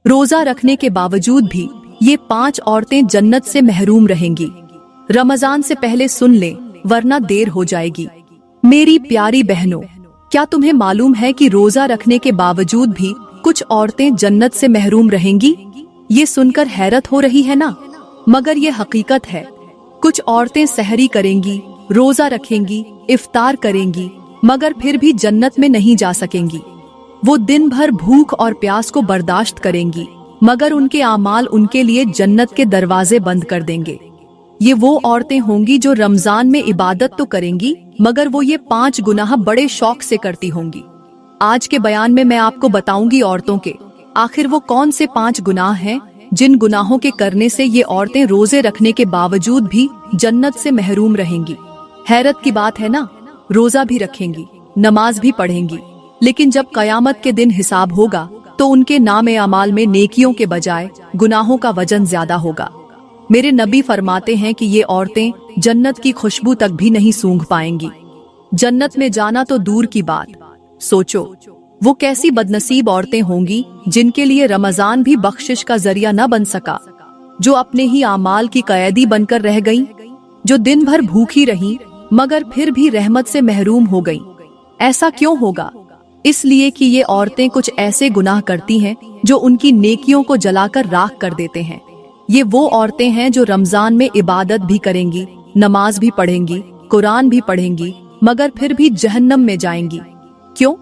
रोजा रखने के बावजूद भी ये 5 औरतें जन्नत से महरूम रहेंगी। रमजान से पहले सुन लें, वरना देर हो जाएगी। मेरी प्यारी बहनों, क्या तुम्हें मालूम है कि रोजा रखने के बावजूद भी कुछ औरतें जन्नत से महरूम रहेंगी? ये सुनकर हैरत हो रही है ना, मगर ये हकीकत है। कुछ औरतें सहरी करेंगी, रोजा रखेंगी, इफ्तार करेंगी, मगर फिर भी जन्नत में नहीं जा सकेंगी। वो दिन भर भूख और प्यास को बर्दाश्त करेंगी, मगर उनके आमाल उनके लिए जन्नत के दरवाजे बंद कर देंगे। ये वो औरतें होंगी जो रमजान में इबादत तो करेंगी, मगर वो ये 5 गुनाह बड़े शौक से करती होंगी। आज के बयान में मैं आपको बताऊंगी औरतों के आखिर वो कौन से 5 गुनाह हैं जिन गुनाहों के करने से ये औरतें रोजे रखने के बावजूद भी जन्नत से महरूम रहेंगी। हैरत की बात है ना, रोजा भी रखेंगी, नमाज भी पढ़ेंगी, लेकिन जब कयामत के दिन हिसाब होगा तो उनके नाम अमाल में नेकियों के बजाय गुनाहों का वजन ज्यादा होगा। मेरे नबी फरमाते हैं कि ये औरतें जन्नत की खुशबू तक भी नहीं सूंघ पाएंगी। जन्नत में जाना तो दूर की बात, सोचो वो कैसी बदनसीब औरतें होंगी जिनके लिए रमजान भी बख्शिश का जरिया न बन सका, जो अपने ही आमाल की कैदी बनकर रह गईं, जो दिन भर भूखी रहीं मगर फिर भी रहमत से महरूम हो गईं। ऐसा क्यों होगा? इसलिए कि ये औरतें कुछ ऐसे गुनाह करती हैं जो उनकी नेकियों को जलाकर राख कर देते हैं। ये वो औरतें हैं जो रमजान में इबादत भी करेंगी, नमाज भी पढ़ेंगी, कुरान भी पढ़ेंगी, मगर फिर भी जहन्नम में जाएंगी। क्यों?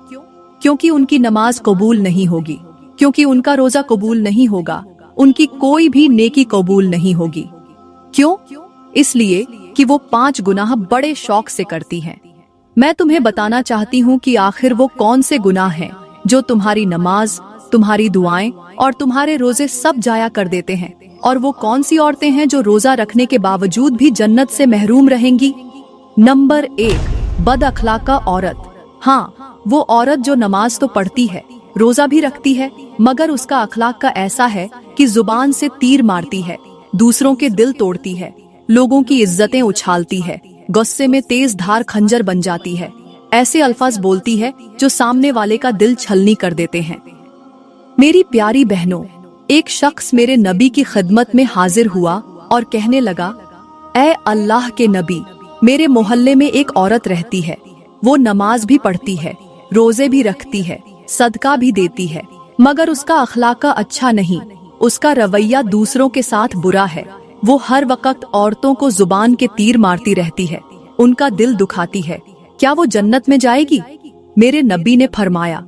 क्योंकि उनकी नमाज कबूल नहीं होगी, क्योंकि उनका रोजा कबूल नहीं होगा, उनकी कोई भी नेकी कबूल नहीं होगी। क्यों? इसलिए कि वो 5 गुनाह बड़े शौक से करती हैं। मैं तुम्हें बताना चाहती हूँ कि आखिर वो कौन से गुनाह हैं जो तुम्हारी नमाज, तुम्हारी दुआएं और तुम्हारे रोजे सब जाया कर देते हैं, और वो कौन सी औरतें हैं जो रोजा रखने के बावजूद भी जन्नत से महरूम रहेंगी। नंबर 1, बद अखलाका औरत। हाँ, वो औरत जो नमाज तो पढ़ती है, रोजा भी रखती है, मगर उसका अखलाक का ऐसा है कि जुबान से तीर मारती है, दूसरों के दिल तोड़ती है, लोगों की इज्जतें उछालती है, गुस्से में तेज धार खंजर बन जाती है, ऐसे अल्फाज बोलती है जो सामने वाले का दिल छलनी कर देते हैं। मेरी प्यारी बहनों, एक शख्स मेरे नबी की खिदमत में हाजिर हुआ और कहने लगा, ऐ अल्लाह के नबी, मेरे मोहल्ले में एक औरत रहती है, वो नमाज भी पढ़ती है, रोजे भी रखती है, सदका भी देती है, मगर उसका अखलाका अच्छा नहीं, उसका रवैया दूसरों के साथ बुरा है, वो हर वक्त औरतों को जुबान के तीर मारती रहती है, उनका दिल दुखाती है, क्या वो जन्नत में जाएगी? मेरे नबी ने फरमाया,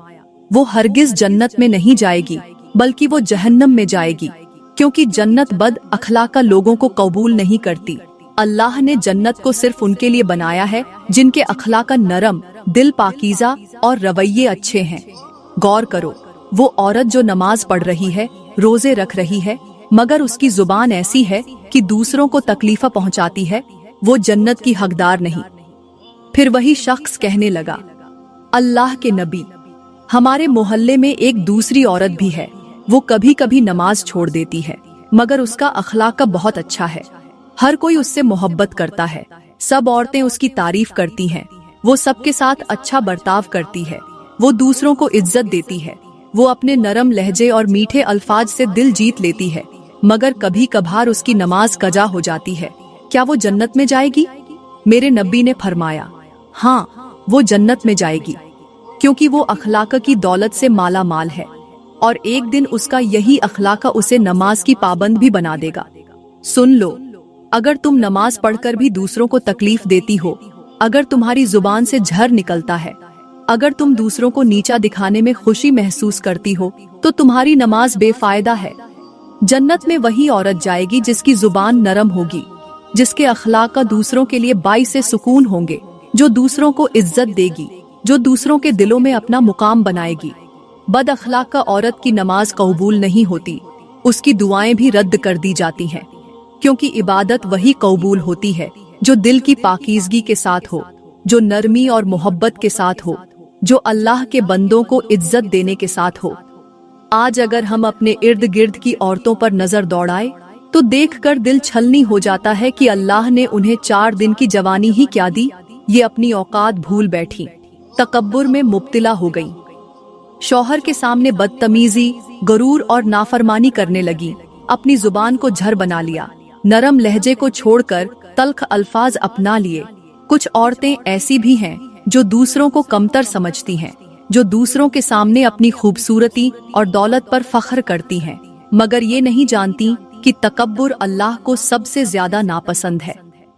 वो हरगिज जन्नत में नहीं जाएगी, बल्कि वो जहन्नम में जाएगी, क्योंकि जन्नत बद अखलाका लोगों को कबूल नहीं करती। अल्लाह ने जन्नत को सिर्फ उनके लिए बनाया है जिनके अखलाका नरम, दिल पाकीज़ा और रवैये अच्छे हैं। गौर करो, वो औरत जो नमाज पढ़ रही है, रोजे रख रही है, मगर उसकी जुबान ऐसी है कि दूसरों को तकलीफा पहुंचाती है, वो जन्नत की हकदार नहीं। फिर वही शख्स कहने लगा, अल्लाह के नबी, हमारे मोहल्ले में एक दूसरी औरत भी है, वो कभी कभी नमाज छोड़ देती है, मगर उसका अखलाक बहुत अच्छा है, हर कोई उससे मोहब्बत करता है, सब औरतें उसकी तारीफ करती हैं, वो सबके साथ अच्छा बर्ताव करती है, वो दूसरों को इज्जत देती है, वो अपने नरम लहजे और मीठे अल्फाज से दिल जीत लेती है, मगर कभी कभार उसकी नमाज कजा हो जाती है, क्या वो जन्नत में जाएगी? मेरे नबी ने फरमाया, हाँ, वो जन्नत में जाएगी, क्योंकि वो अखलाक की दौलत से माला माल है, और एक दिन उसका यही अखलाक उसे नमाज की पाबंद भी बना देगा। सुन लो, अगर तुम नमाज पढ़कर भी दूसरों को तकलीफ देती हो, अगर तुम्हारी जुबान से झर निकलता है, अगर तुम दूसरों को नीचा दिखाने में खुशी महसूस करती हो, तो तुम्हारी नमाज बेफायदा है। जन्नत में वही औरत जाएगी जिसकी जुबान नरम होगी, जिसके अखलाक दूसरों के लिए बाइस से सुकून होंगे, जो दूसरों को इज्जत देगी, जो दूसरों के दिलों में अपना मुकाम बनाएगी। बद अखलाक औरत की नमाज कबूल नहीं होती, उसकी दुआएं भी रद्द कर दी जाती हैं, क्योंकि इबादत वही कबूल होती है जो दिल की पाकीज़गी के साथ हो, जो नरमी और मोहब्बत के साथ हो, जो अल्लाह के बंदों को इज्जत देने के साथ हो। आज अगर हम अपने इर्द गिर्द की औरतों पर नजर दौड़ाए तो देखकर दिल छलनी हो जाता है कि अल्लाह ने उन्हें 4 दिन की जवानी ही क्या दी, ये अपनी औकात भूल बैठी, तकब्बुर में मुब्तिला हो गई। शौहर के सामने बदतमीजी, गरूर और नाफरमानी करने लगी। अपनी जुबान को झर बना लिया, नरम लहजे को छोड़कर तल्ख अल्फाज अपना लिए। कुछ औरतें ऐसी भी हैं जो दूसरों को कमतर समझती हैं, जो दूसरों के सामने अपनी खूबसूरती और दौलत पर फख्र करती हैं, मगर ये नहीं जानती कि तकब्बुर अल्लाह को सबसे ज्यादा नापसंद है।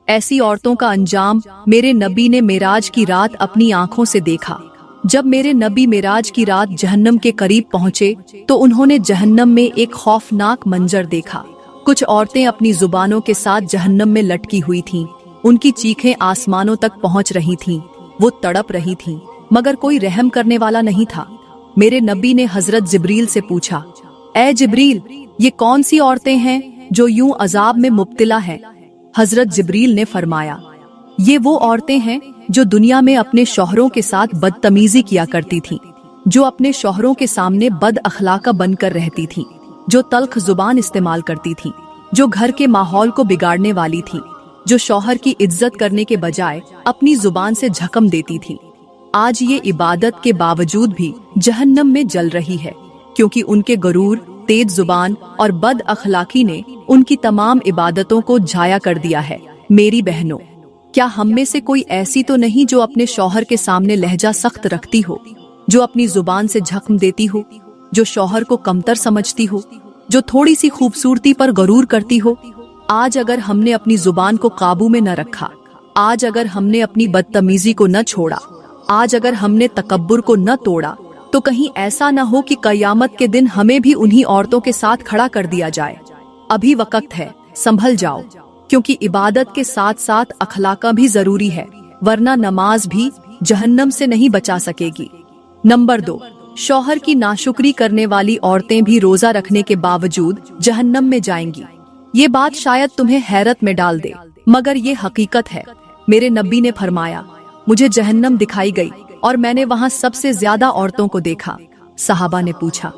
ऐसी औरतों का अंजाम मेरे नबी ने मेराज की रात अपनी आंखों से देखा। जब मेरे नबी मेराज की रात जहन्नम के करीब पहुँचे तो उन्होंने जहन्नम में एक खौफनाक मंजर देखा। कुछ औरतें अपनी जुबानों के साथ जहन्नम में लटकी हुई थीं। उनकी चीखें आसमानों तक पहुँच रही थीं। वो तड़प रही थीं, मगर कोई रहम करने वाला नहीं था। मेरे नबी ने हजरत जिब्रील से पूछा, ए जिब्रील, ये कौन सी औरतें हैं जो यूं अजाब में मुब्तला हैं? हजरत जिब्रील ने फरमाया, ये वो औरतें हैं जो दुनिया में अपने शौहरों के साथ बदतमीजी किया करती थीं, जो अपने शौहरों के सामने बद अखलाका बनकर रहती थीं, जो तल्ख जुबान इस्तेमाल करती थीं, जो घर के माहौल को बिगाड़ने वाली थीं, जो शौहर की इज्जत करने के बजाय अपनी जुबान से झकम देती थीं। आज ये इबादत के बावजूद भी जहन्नम में जल रही है, क्योंकि उनके गरूर, तेज जुबान और बद अखलाकी ने उनकी तमाम इबादतों को झाया कर दिया है। मेरी बहनों, क्या हम में से कोई ऐसी तो नहीं जो अपने शौहर के सामने लहजा सख्त रखती हो, जो अपनी जुबान से झकम देती हो, जो शौहर को कमतर समझती हो, जो थोड़ी सी खूबसूरती पर गरूर करती हो? आज अगर हमने अपनी जुबान को काबू में न रखा, आज अगर हमने अपनी बदतमीजी को न छोड़ा, आज अगर हमने तकब्बुर को न तोड़ा, तो कहीं ऐसा न हो कि कयामत के दिन हमें भी उन्हीं औरतों के साथ खड़ा कर दिया जाए। अभी वक्त है, संभल जाओ, क्योंकि इबादत के साथ साथ अखलाका भी जरूरी है, वरना नमाज भी जहन्नम से नहीं बचा सकेगी। नंबर 2, शौहर की नाशुक्री करने वाली औरतें भी रोजा रखने के बावजूद जहन्नम में जाएंगी। ये बात शायद तुम्हें हैरत में डाल दे, मगर ये हकीकत है। मेरे नबी ने फरमाया, मुझे जहन्नम दिखाई गई और मैंने वहाँ सबसे ज्यादा औरतों को देखा। सहाबा ने पूछा,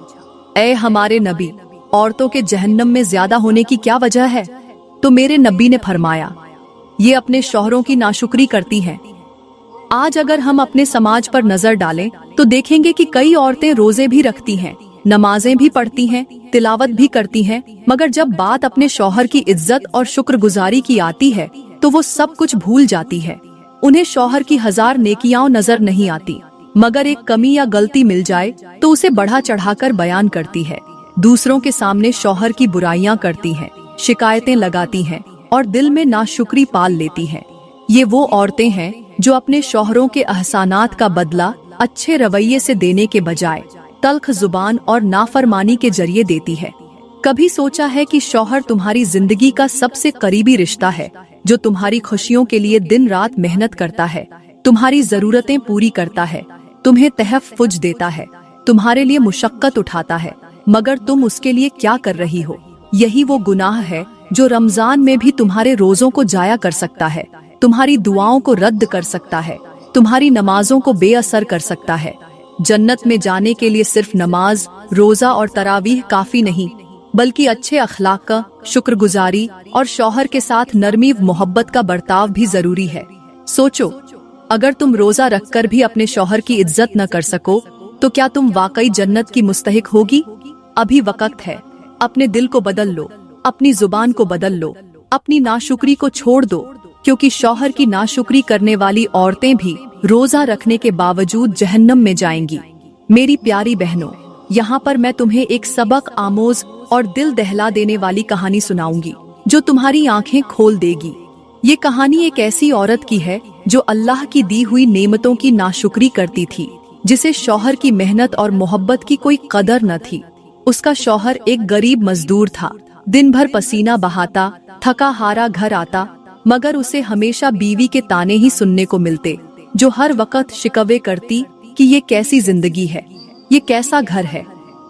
ए हमारे नबी, औरतों के जहन्नम में ज्यादा होने की क्या वजह है? तो मेरे नबी ने फरमाया, ये अपने शौहरों की नाशुक्री करती हैं। आज अगर हम अपने समाज पर नजर डालें तो देखेंगे कि कई औरतें रोजे भी रखती हैं, नमाजें भी पढ़ती हैं, तिलावत भी करती हैं, मगर जब बात अपने शौहर की इज्जत और शुक्रगुजारी की आती है तो वो सब कुछ भूल जाती है। उन्हें शौहर की 1000 नेकियां नजर नहीं आती, मगर एक कमी या गलती मिल जाए तो उसे बढ़ा चढ़ाकर बयान करती है। दूसरों के सामने शौहर की बुराइयां करती हैं, शिकायतें लगाती हैं और दिल में नाशुक्री पाल लेती हैं। ये वो औरतें हैं जो अपने शौहरों के एहसानात का बदला अच्छे रवैये से देने के बजाय तल्ख जुबान और नाफरमानी के जरिए देती है। कभी सोचा है कि शौहर तुम्हारी जिंदगी का सबसे करीबी रिश्ता है, जो तुम्हारी खुशियों के लिए दिन रात मेहनत करता है, तुम्हारी जरूरतें पूरी करता है, तुम्हें तहफ़्फ़ुज़ देता है, तुम्हारे लिए मुशक्कत उठाता है, मगर तुम उसके लिए क्या कर रही हो? यही वो गुनाह है जो रमजान में भी तुम्हारे रोजों को जाया कर सकता है, तुम्हारी दुआओं को रद्द कर सकता है, तुम्हारी नमाजों को बेअसर कर सकता है। जन्नत में जाने के लिए सिर्फ नमाज, रोजा और तरावीह काफी नहीं, बल्कि अच्छे अखलाक का, शुक्रगुजारी और शौहर के साथ नरमी मोहब्बत का बर्ताव भी जरूरी है। सोचो, अगर तुम रोजा रखकर भी अपने शौहर की इज्जत न कर सको तो क्या तुम वाकई जन्नत की मुस्तहिक होगी? अभी वक्त है, अपने दिल को बदल लो, अपनी जुबान को बदल लो, अपनी नाशुक्री को छोड़ दो, क्योंकि शौहर की नाशुक्री करने वाली औरतें भी रोजा रखने के बावजूद जहन्नम में जाएंगी। मेरी प्यारी बहनों, यहाँ पर मैं तुम्हें एक सबक आमोज और दिल दहला देने वाली कहानी सुनाऊंगी जो तुम्हारी आंखें खोल देगी। ये कहानी एक ऐसी औरत की है जो अल्लाह की दी हुई नेमतों की नाशुक्री करती थी, जिसे शौहर की मेहनत और मोहब्बत की कोई कदर न थी। उसका शौहर एक गरीब मजदूर था, दिन भर पसीना बहाता, थका हारा घर आता, मगर उसे हमेशा बीवी के ताने ही सुनने को मिलते, जो हर वक्त शिकवे करती कि ये कैसी जिंदगी है, ये कैसा घर है,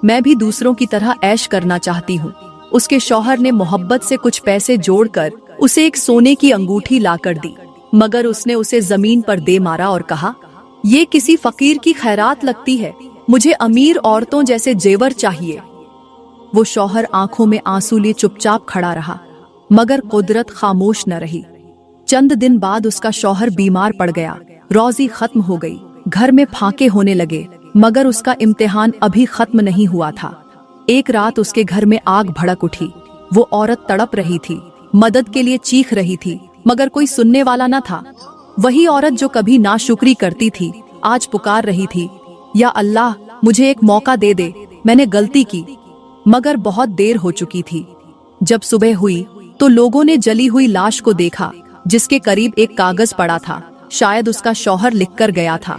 मैं भी दूसरों की तरह ऐश करना चाहती हूँ। उसके शौहर ने मोहब्बत से कुछ पैसे जोड़कर उसे एक सोने की अंगूठी लाकर दी, मगर उसने उसे जमीन पर दे मारा और कहा, ये किसी फकीर की खैरात लगती है, मुझे अमीर औरतों जैसे जेवर चाहिए। वो शौहर आंखों में आंसू लिए चुपचाप खड़ा रहा, मगर कुदरत खामोश न रही। चंद दिन बाद उसका शौहर बीमार पड़ गया, रोजी खत्म हो गई, घर में फाके होने लगे, मगर उसका इम्तिहान अभी खत्म नहीं हुआ था। एक रात उसके घर में आग भड़क उठी। वो औरत तड़प रही थी, मदद के लिए चीख रही थी, मगर कोई सुनने वाला न था। वही औरत जो कभी नाशुक्री करती थी, आज पुकार रही थी, या अल्लाह, मुझे एक मौका दे दे, मैंने गलती की। मगर बहुत देर हो चुकी थी। जब सुबह हुई तो लोगों ने जली हुई लाश को देखा, जिसके करीब एक कागज पड़ा था। शायद उसका शौहर लिखकर गया था,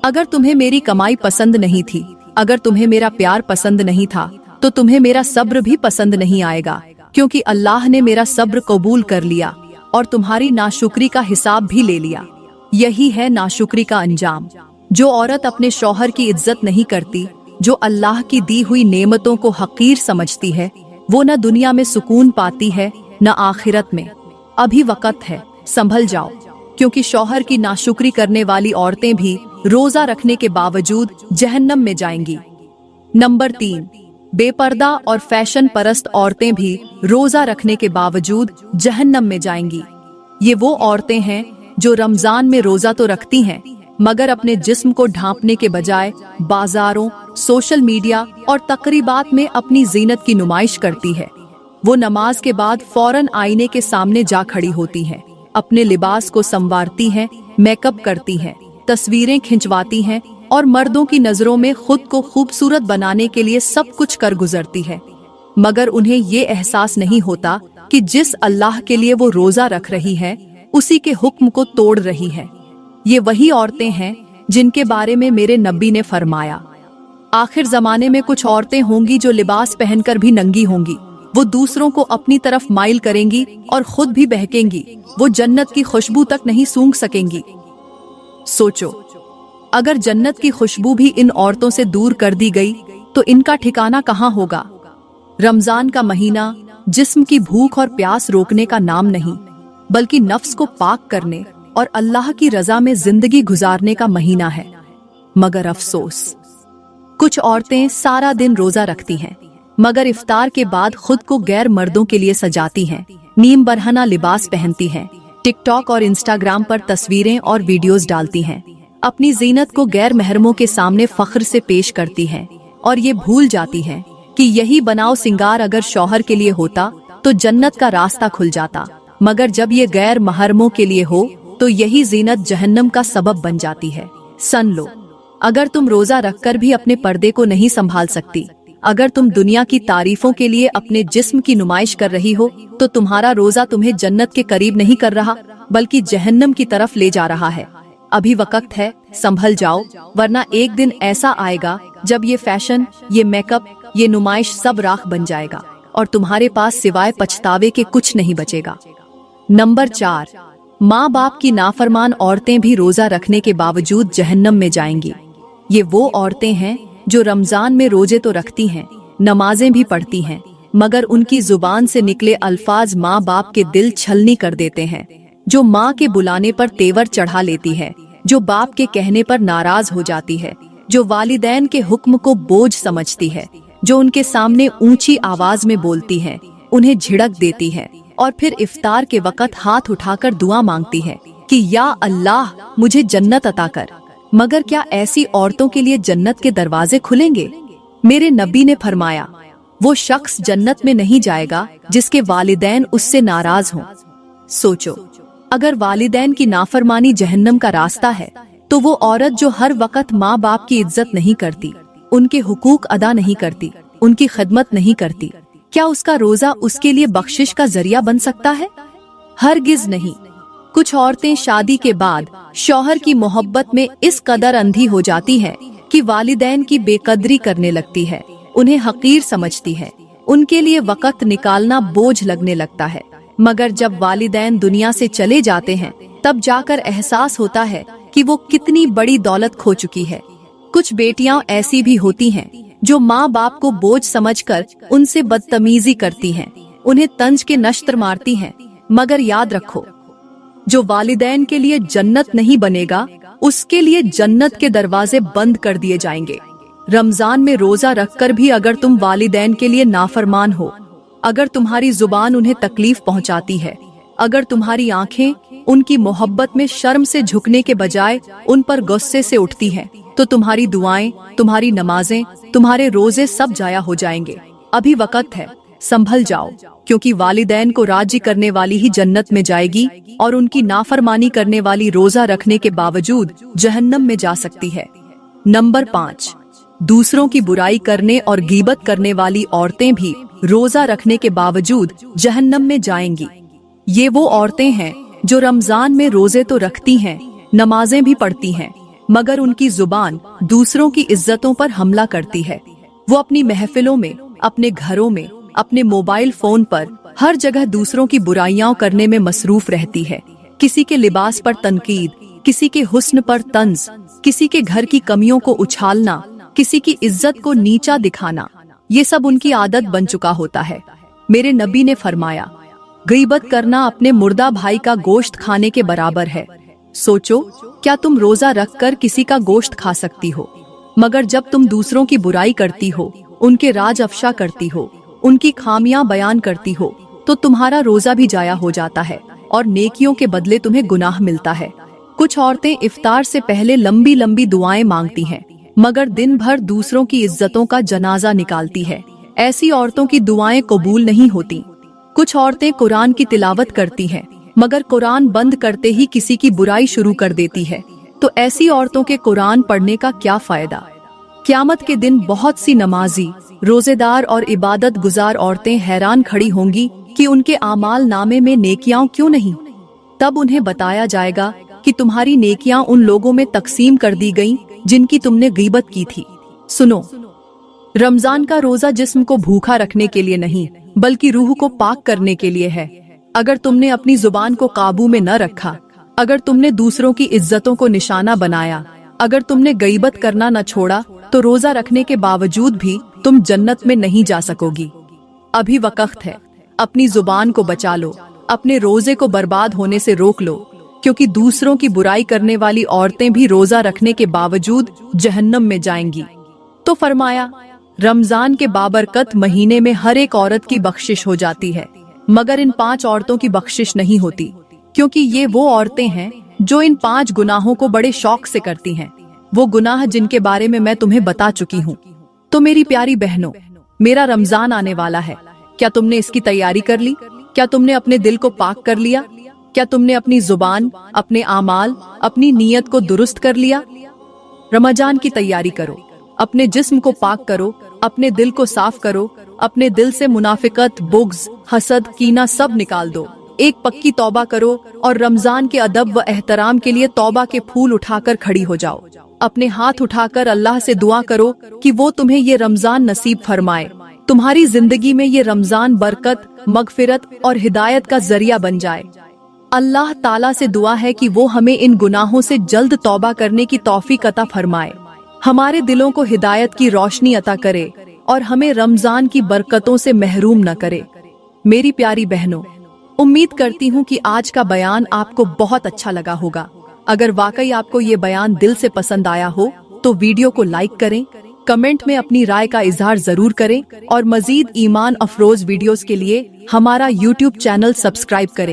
अगर तुम्हें मेरी कमाई पसंद नहीं थी, अगर तुम्हें मेरा प्यार पसंद नहीं था, तो तुम्हें मेरा सब्र भी पसंद नहीं आएगा, क्योंकि अल्लाह ने मेरा सब्र कबूल कर लिया और तुम्हारी नाशुक्री का हिसाब भी ले लिया। यही है नाशुक्री का अंजाम। जो औरत अपने शौहर की इज्जत नहीं करती, जो अल्लाह की दी हुई नेमतों को हकीर समझती है, वो न दुनिया में सुकून पाती है न आखिरत में। अभी वक्त है, संभल जाओ, क्योंकि शौहर की नाशुक्री करने वाली औरतें भी रोजा रखने के बावजूद जहन्नम में जाएंगी। नंबर 3, बेपर्दा और फैशन परस्त औरतें भी रोजा रखने के बावजूद जहन्नम में जाएंगी। ये वो औरतें हैं जो रमजान में रोजा तो रखती हैं, मगर अपने जिस्म को ढांपने के बजाय बाजारों, सोशल मीडिया और तकरीबात में अपनी जीनत की नुमाइश करती है। वो नमाज के बाद फौरन आईने के सामने जा खड़ी होती हैं, अपने लिबास को संवारती हैं, मेकअप करती हैं, तस्वीरें खिंचवाती हैं और मर्दों की नजरों में खुद को खूबसूरत बनाने के लिए सब कुछ कर गुजरती है। मगर उन्हें ये एहसास नहीं होता कि जिस अल्लाह के लिए वो रोजा रख रही है, उसी के हुक्म को तोड़ रही है। ये वही औरतें हैं जिनके बारे में मेरे नबी ने फरमाया, आखिर जमाने में कुछ औरतें होंगी जो लिबास पहनकर भी नंगी होंगी। वो दूसरों को अपनी तरफ माइल करेंगी और खुद भी बहकेंगी। वो जन्नत की खुशबू तक नहीं सूंघ सकेंगी। सोचो, अगर जन्नत की खुशबू भी इन औरतों से दूर कर दी गई तो इनका ठिकाना कहाँ होगा। रमजान का महीना जिस्म की भूख और प्यास रोकने का नाम नहीं, बल्कि नफ्स को पाक करने और अल्लाह की रजा में जिंदगी गुजारने का महीना है। मगर अफसोस, कुछ औरतें सारा दिन रोजा रखती हैं, मगर इफ्तार के बाद खुद को गैर मर्दों के लिए सजाती हैं, नीम बरहना लिबास पहनती हैं, टिकटॉक और इंस्टाग्राम पर तस्वीरें और वीडियोस डालती हैं, अपनी जीनत को गैर महरमों के सामने फख्र से पेश करती हैं और ये भूल जाती हैं कि यही बनाव सिंगार अगर शौहर के लिए होता तो जन्नत का रास्ता खुल जाता, मगर जब ये गैर महरमों के लिए हो तो यही जीनत जहन्नम का सबब बन जाती है। सुन लो, अगर तुम रोजा रखकर भी अपने पर्दे को नहीं संभाल सकती, अगर तुम दुनिया की तारीफों के लिए अपने जिस्म की नुमाइश कर रही हो, तो तुम्हारा रोजा तुम्हें जन्नत के करीब नहीं कर रहा, बल्कि जहन्नम की तरफ ले जा रहा है। अभी वक्त है, संभल जाओ, वरना एक दिन ऐसा आएगा जब ये फैशन, ये मेकअप, ये नुमाइश सब राख बन जाएगा और तुम्हारे पास सिवाय पछतावे के कुछ नहीं बचेगा। नंबर 4, माँ बाप की नाफरमान औरतें भी रोजा रखने के बावजूद जहन्नम में जाएंगी। ये वो औरतें हैं जो रमजान में रोजे तो रखती हैं, नमाजें भी पढ़ती हैं, मगर उनकी जुबान से निकले अल्फाज माँ बाप के दिल छलनी कर देते हैं। जो माँ के बुलाने पर तेवर चढ़ा लेती है, जो बाप के कहने पर नाराज हो जाती है, जो वालिदैन के हुक्म को बोझ समझती है, जो उनके सामने ऊंची आवाज में बोलती है, उन्हें झिड़क देती है और फिर इफ्तार के वक्त हाथ उठाकर दुआ मांगती है कि या अल्लाह, मुझे जन्नत अता कर। मगर क्या ऐसी औरतों के लिए जन्नत के दरवाजे खुलेंगे? मेरे नबी ने फरमाया, वो शख्स जन्नत में नहीं जाएगा जिसके वालिदैन उससे नाराज हों। सोचो, अगर वालिदैन की नाफरमानी जहन्नम का रास्ता है, तो वो औरत जो हर वक्त माँ बाप की इज्जत नहीं करती, उनके हुकूक अदा नहीं करती, उनकी खिदमत नहीं करती, क्या उसका रोजा उसके लिए बख्शिश का जरिया बन सकता है? हरगिज नहीं। कुछ औरतें शादी के बाद शौहर की मोहब्बत में इस कदर अंधी हो जाती हैं कि वालिदैन की बेकदरी करने लगती है, उन्हें हकीर समझती है, उनके लिए वक्त निकालना बोझ लगने लगता है। मगर जब वालिदैन दुनिया से चले जाते हैं, तब जाकर एहसास होता है कि वो कितनी बड़ी दौलत खो चुकी है। कुछ बेटियां ऐसी भी होती हैं जो माँ बाप को बोझ समझकर उनसे बदतमीजी करती हैं, उन्हें तंज के नश्तर मारती हैं। मगर याद रखो, जो वालिदैन के लिए जन्नत नहीं बनेगा, उसके लिए जन्नत के दरवाजे बंद कर दिए जाएंगे। रमजान में रोजा रखकर भी अगर तुम वालिदैन के लिए नाफरमान हो, अगर तुम्हारी जुबान उन्हें तकलीफ पहुंचाती है, अगर तुम्हारी आंखें उनकी मोहब्बत में शर्म से झुकने के बजाय उन पर गुस्से से उठती हैं, तो तुम्हारी दुआएं, तुम्हारी नमाजें, तुम्हारे रोजे सब जाया हो जाएंगे। अभी वक्त है, संभल जाओ, क्योंकि वालिदैन को राजी करने वाली ही जन्नत में जाएगी और उनकी नाफरमानी करने वाली रोजा रखने के बावजूद जहन्नम में जा सकती है। नंबर 5, दूसरों की बुराई करने और गीबत करने वाली औरतें भी रोजा रखने के बावजूद जहन्नम में जाएंगी। ये वो औरतें हैं जो रमजान में रोजे तो रखती हैं, नमाजें भी पढ़ती हैं, मगर उनकी जुबान दूसरों की इज्जतों पर हमला करती है। वो अपनी महफिलों में, अपने घरों में, अपने मोबाइल फोन पर हर जगह दूसरों की बुराइयां करने में मसरूफ रहती है। किसी के लिबास पर तनकीद, किसी के हुस्न पर तंज, किसी के घर की कमियों को उछालना, किसी की इज्जत को नीचा दिखाना, ये सब उनकी आदत बन चुका होता है। मेरे नबी ने फरमाया, गीबत करना अपने मुर्दा भाई का गोश्त खाने के बराबर है। सोचो, क्या तुम रोजा रख कर किसी का गोश्त खा सकती हो? मगर जब तुम दूसरों की बुराई करती हो, उनके राज अफशा करती हो, उनकी खामियां बयान करती हो, तो तुम्हारा रोजा भी जाया हो जाता है और नेकियों के बदले तुम्हें गुनाह मिलता है। कुछ औरतें इफ्तार से पहले लंबी लंबी दुआएं मांगती हैं, मगर दिन भर दूसरों की इज्जतों का जनाजा निकालती है। ऐसी औरतों की दुआएं कबूल नहीं होती। कुछ औरतें कुरान की तिलावत करती हैं, मगर कुरान बंद करते ही किसी की बुराई शुरू कर देती है। तो ऐसी औरतों के कुरान पढ़ने का क्या फायदा? क़यामत के दिन बहुत सी नमाजी, रोजेदार और इबादत गुजार औरतें हैरान खड़ी होंगी कि उनके आमाल नामे में नेकियां क्यों नहीं। तब उन्हें बताया जाएगा कि तुम्हारी नेकियां उन लोगों में तकसीम कर दी गईं जिनकी तुमने गीबत की थी। सुनो, रमजान का रोजा जिस्म को भूखा रखने के लिए नहीं, बल्कि रूह को पाक करने के लिए है। अगर तुमने अपनी जुबान को काबू में न रखा, अगर तुमने दूसरों की इज्जतों को निशाना बनाया, अगर तुमने गीबत करना न छोड़ा, तो रोजा रखने के बावजूद भी तुम जन्नत में नहीं जा सकोगी। अभी वक्त है, अपनी जुबान को बचा लो, अपने रोजे को बर्बाद होने से रोक लो, क्योंकि दूसरों की बुराई करने वाली औरतें भी रोजा रखने के बावजूद जहन्नम में जाएंगी। तो फरमाया, रमजान के बाबरकत महीने में हर एक औरत की बख्शिश हो जाती है, मगर इन 5 औरतों की बख्शिश नहीं होती, क्योंकि ये वो औरतें हैं जो इन 5 गुनाहों को बड़े शौक से करती हैं। वो गुनाह जिनके बारे में मैं तुम्हें बता चुकी हूँ। तो मेरी प्यारी बहनों, मेरा रमजान आने वाला है। क्या तुमने इसकी तैयारी कर ली? क्या तुमने अपने दिल को पाक कर लिया? क्या तुमने अपनी जुबान, अपने आमाल, अपनी नीयत को दुरुस्त कर लिया? रमजान की तैयारी करो, अपने जिस्म को पाक करो, अपने दिल को साफ करो, अपने दिल से मुनाफिकत, बुग़्ज़, हसद, कीना सब निकाल दो। एक पक्की तौबा करो और रमजान के अदब व एहतराम के लिए तौबा के फूल उठाकर खड़ी हो जाओ। अपने हाथ उठाकर अल्लाह से दुआ करो कि वो तुम्हें ये रमजान नसीब फरमाए। तुम्हारी जिंदगी में ये रमजान बरकत, मगफिरत और हिदायत का जरिया बन जाए। अल्लाह ताला से दुआ है कि वो हमें इन गुनाहों से जल्द तौबा करने की तौफीक अता फरमाए, हमारे दिलों को हिदायत की रोशनी अता करे और हमें रमजान की बरकतों से महरूम न करे। मेरी प्यारी बहनों, उम्मीद करती हूँ कि आज का बयान आपको बहुत अच्छा लगा होगा। अगर वाकई आपको ये बयान दिल से पसंद आया हो तो वीडियो को लाइक करें, कमेंट में अपनी राय का इजहार जरूर करें और मजीद ईमान अफरोज वीडियोस के लिए हमारा YouTube चैनल सब्सक्राइब करें।